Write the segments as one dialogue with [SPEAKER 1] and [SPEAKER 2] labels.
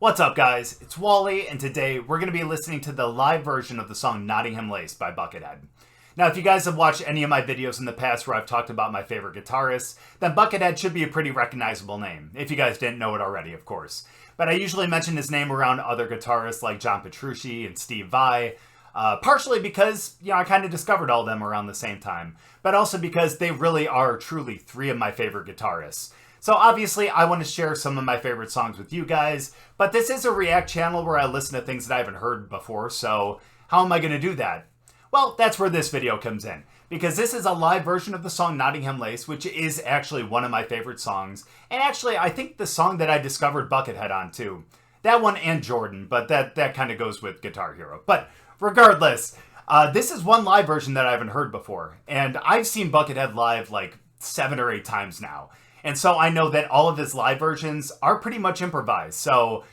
[SPEAKER 1] What's up, guys? It's Wally, and today we're going to be listening to the live version of the song Nottingham Lace by Buckethead. Now, if you guys have watched any of my videos in the past where I've talked about my favorite guitarists, then Buckethead should be a pretty recognizable name, if you guys didn't know it already, of course. But I usually mention his name around other guitarists like John Petrucci and Steve Vai, partially because, I kind of discovered all of them around the same time, but also because they really are truly three of my favorite guitarists. So obviously, I want to share some of my favorite songs with you guys, but this is a React channel where I listen to things that I haven't heard before, so how am I going to do that? Well, that's where this video comes in, because this is a live version of the song Nottingham Lace, which is actually one of my favorite songs, and actually, I think the song that I discovered Buckethead on too. That one and Jordan, but that kind of goes with Guitar Hero. But regardless, this is one live version that I haven't heard before, and I've seen Buckethead live like 7 or 8 times now. And so I know that all of his live versions are pretty much improvised. So,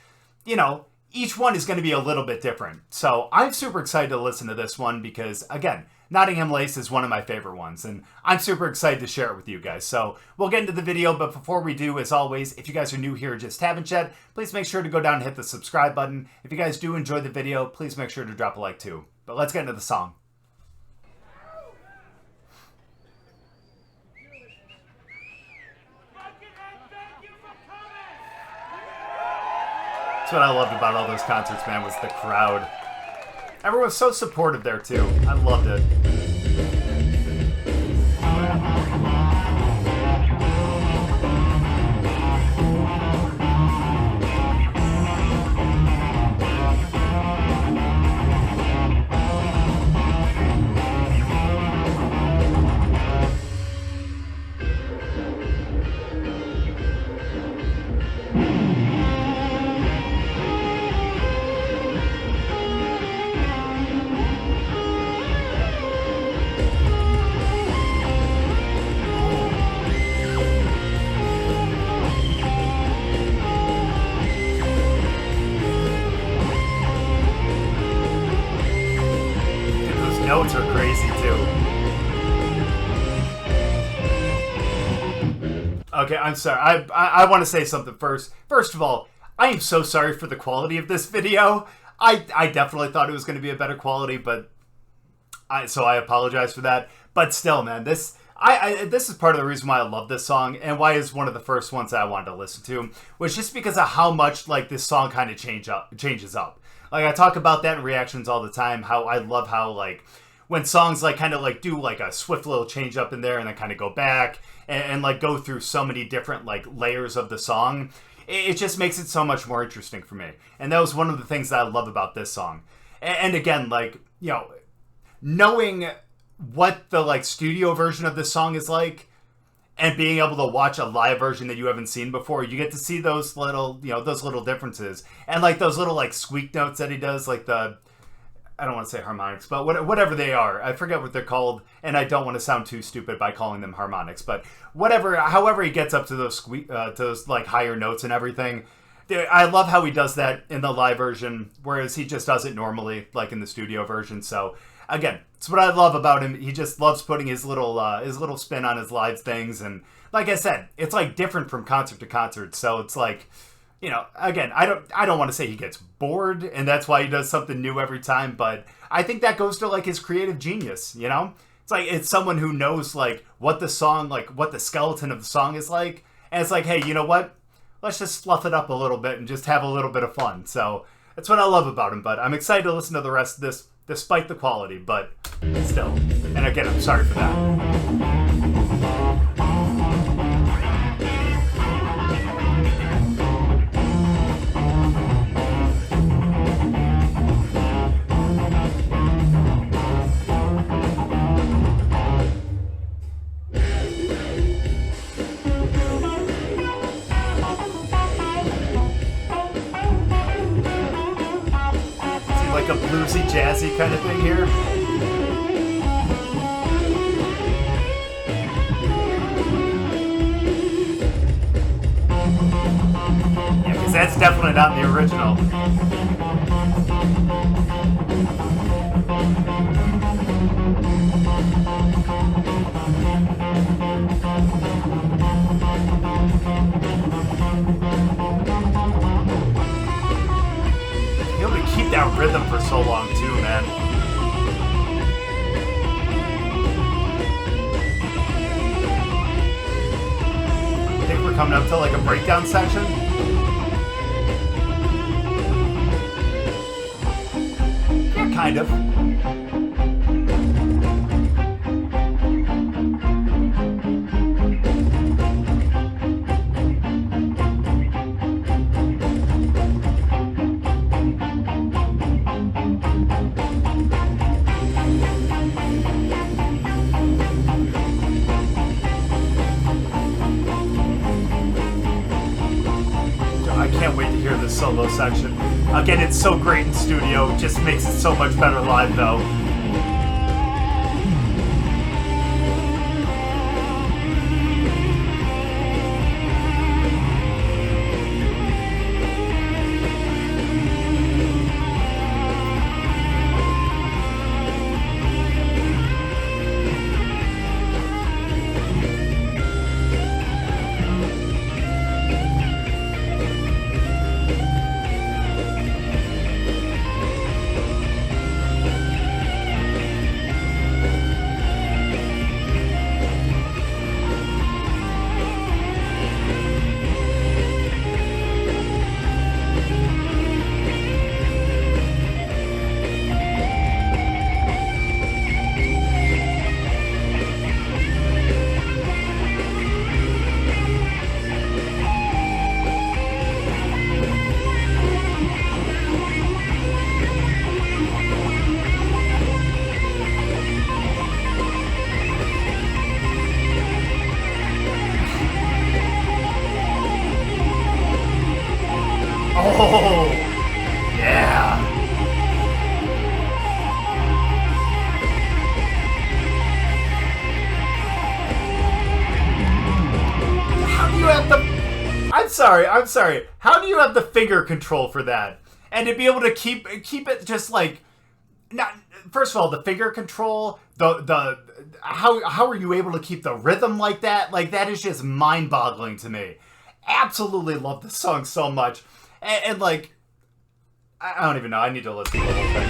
[SPEAKER 1] each one is going to be a little bit different. So I'm super excited to listen to this one because, again, Nottingham Lace is one of my favorite ones. And I'm super excited to share it with you guys. So we'll get into the video. But before we do, as always, if you guys are new here or just haven't yet, please make sure to go down and hit the subscribe button. If you guys do enjoy the video, please make sure to drop a like too. But let's get into the song. That's what I loved about all those concerts, man, was the crowd. Everyone was so supportive there, too. I loved it. Notes are crazy too. Okay, I'm sorry. I want to say something first. First of all, I am so sorry for the quality of this video. I definitely thought it was going to be a better quality, but so I apologize for that. But still, man, this is part of the reason why I love this song and why it's one of the first ones that I wanted to listen to, was just because of how much like this song kind of changes up. Like, I talk about that in reactions all the time, how I love how, like, when songs, like, kind of, like, do, like, a swift little change up in there and then kind of go back and like, go through so many different, like, layers of the song, it just makes it so much more interesting for me. And that was one of the things that I love about this song. And again, like, knowing what the, like, studio version of this song is like, and being able to watch a live version that you haven't seen before, you get to see those little, those little differences. And, like, those little, like, squeak notes that he does, like the, I don't want to say harmonics, but whatever they are. I forget what they're called, and I don't want to sound too stupid by calling them harmonics. But however he gets up to those like, higher notes and everything. I love how he does that in the live version, whereas he just does it normally, like in the studio version. So, again, it's what I love about him. He just loves putting his little spin on his live things, and like I said, it's like different from concert to concert. So it's like, again, I don't want to say he gets bored, and that's why he does something new every time. But I think that goes to like his creative genius. It's like it's someone who knows like what the song, like what the skeleton of the song is like, and it's like, hey, you know what? Let's just fluff it up a little bit and just have a little bit of fun. So that's what I love about him. But I'm excited to listen to the rest of this, despite the quality, but still. And again, I'm sorry for that. Like a bluesy, jazzy kind of thing here. Yeah, because that's definitely not the original. so long too, man. I think we're coming up to like a breakdown section. Yeah, kind of. This solo section. Again, it's so great in studio, it just makes it so much better live though. Oh, yeah. How do you have the... I'm sorry. How do you have the finger control for that? And to be able to keep it just like... Not, first of all, the finger control, how are you able to keep the rhythm like that? Like, that is just mind-boggling to me. Absolutely love the song so much. And like, I don't even know. I need to listen to the whole thing.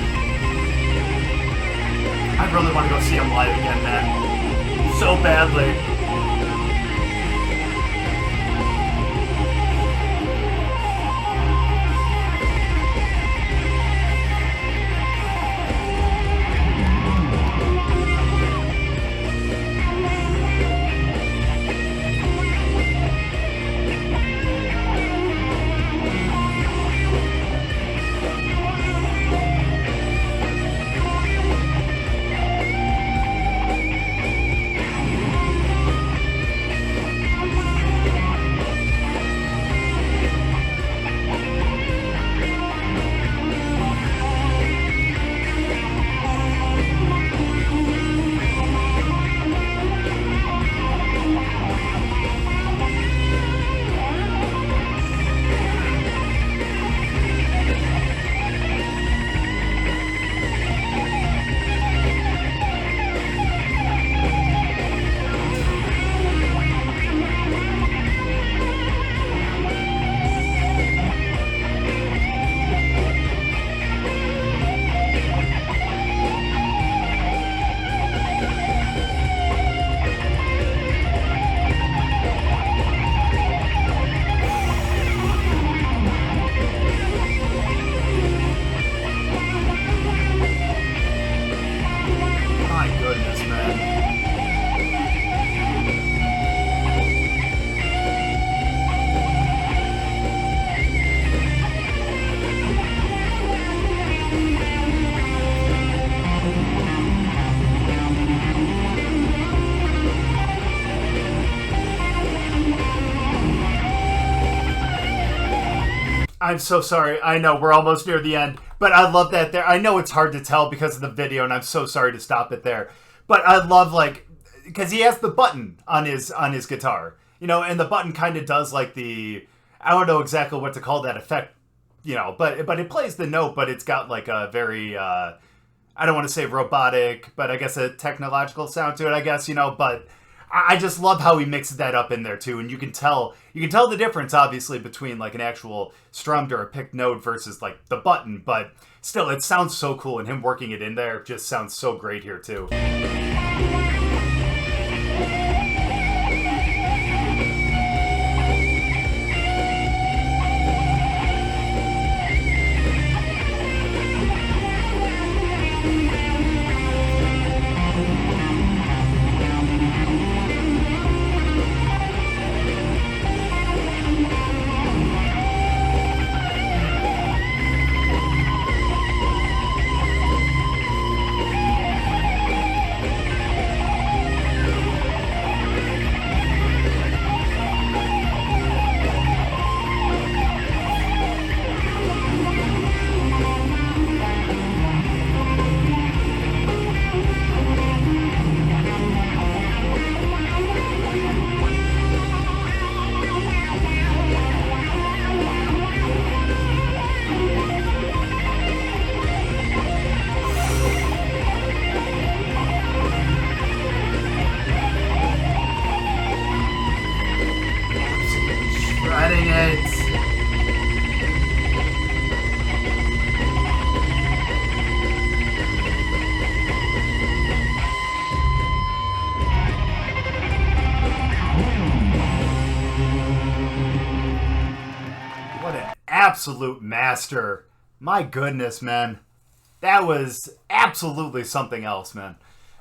[SPEAKER 1] I really want to go see him live again, man. So badly. I'm so sorry. I know we're almost near the end, but I love that there. I know it's hard to tell because of the video, and I'm so sorry to stop it there. But I love, like, because he has the button on his guitar, you know, and the button kind of does like the, I don't know exactly what to call that effect, you know, but it plays the note, but it's got like a very I don't want to say robotic, but I guess a technological sound to it, I guess, you know, but I just love how he mixes that up in there too, and you can tell the difference obviously between like an actual strummed or a picked note versus like the button, but still it sounds so cool, and him working it in there just sounds so great here too. Shredding it. What an absolute master. My goodness, man. That was absolutely something else, man.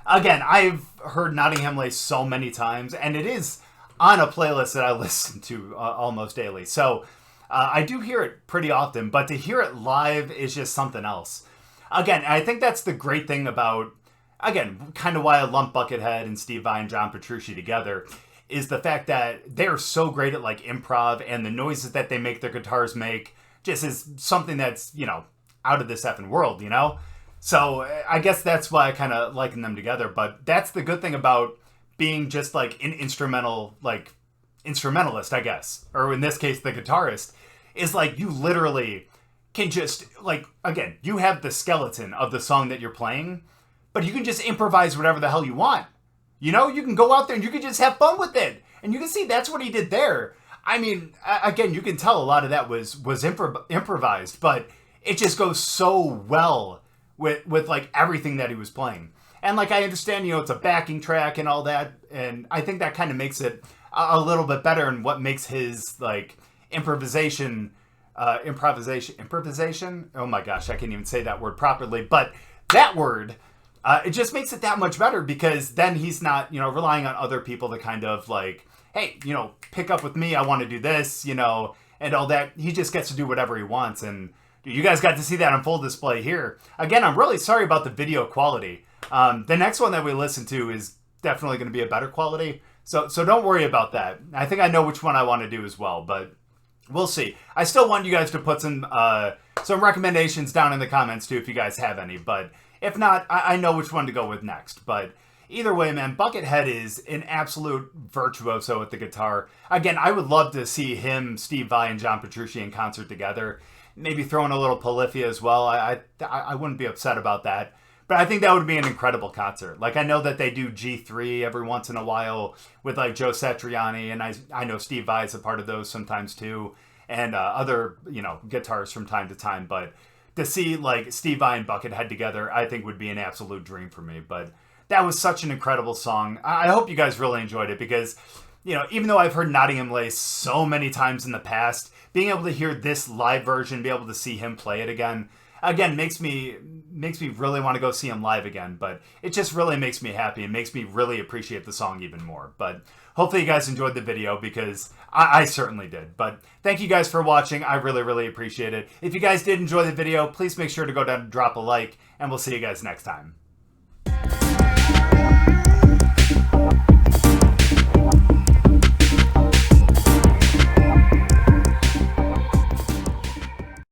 [SPEAKER 1] Again, I've heard Nottingham Lace so many times, and it is on a playlist that I listen to almost daily. So I do hear it pretty often, but to hear it live is just something else. Again, I think that's the great thing about, again, kind of why I lump Buckethead and Steve Vai and John Petrucci together, is the fact that they're so great at like improv, and the noises that they make their guitars make just is something that's, you know, out of this effing world, you know? So I guess that's why I kind of liken them together. But that's the good thing about being just like an instrumentalist, I guess, or in this case, the guitarist, is like you literally can just like, again, you have the skeleton of the song that you're playing, but you can just improvise whatever the hell you want. You know, you can go out there and you can just have fun with it. And you can see that's what he did there. I mean, again, you can tell a lot of that was improvised, but it just goes so well with like everything that he was playing. And like, I understand, you know, it's a backing track and all that, and I think that kind of makes it a little bit better, and what makes his like improvisation. Oh my gosh, I can't even say that word properly, but that word, it just makes it that much better, because then he's not, you know, relying on other people to kind of like, hey, you know, pick up with me, I want to do this, you know, and all that. He just gets to do whatever he wants, and you guys got to see that on full display here. Again, I'm really sorry about the video quality. The next one that we listen to is definitely going to be a better quality, so don't worry about that. I think I know which one I want to do as well, but we'll see. I still want you guys to put some recommendations down in the comments too, if you guys have any, but if not, I know which one to go with next. But either way, man, Buckethead is an absolute virtuoso at the guitar. Again, I would love to see him, Steve Vai, and John Petrucci in concert together. Maybe throw in a little Polyphia as well. I wouldn't be upset about that. But I think that would be an incredible concert. Like, I know that they do G3 every once in a while with like Joe Satriani, and I know Steve Vai is a part of those sometimes too, and other, you know, guitarists from time to time. But to see like Steve Vai and Buckethead together, I think would be an absolute dream for me. But that was such an incredible song. I hope you guys really enjoyed it, because, you know, even though I've heard Nottingham Lace so many times in the past, being able to hear this live version, be able to see him play it again makes me really want to go see him live again. But it just really makes me happy and makes me really appreciate the song even more. But hopefully you guys enjoyed the video, because I certainly did. But thank you guys for watching. I really, really appreciate it. If you guys did enjoy the video, please make sure to go down and drop a like, and we'll see you guys next time.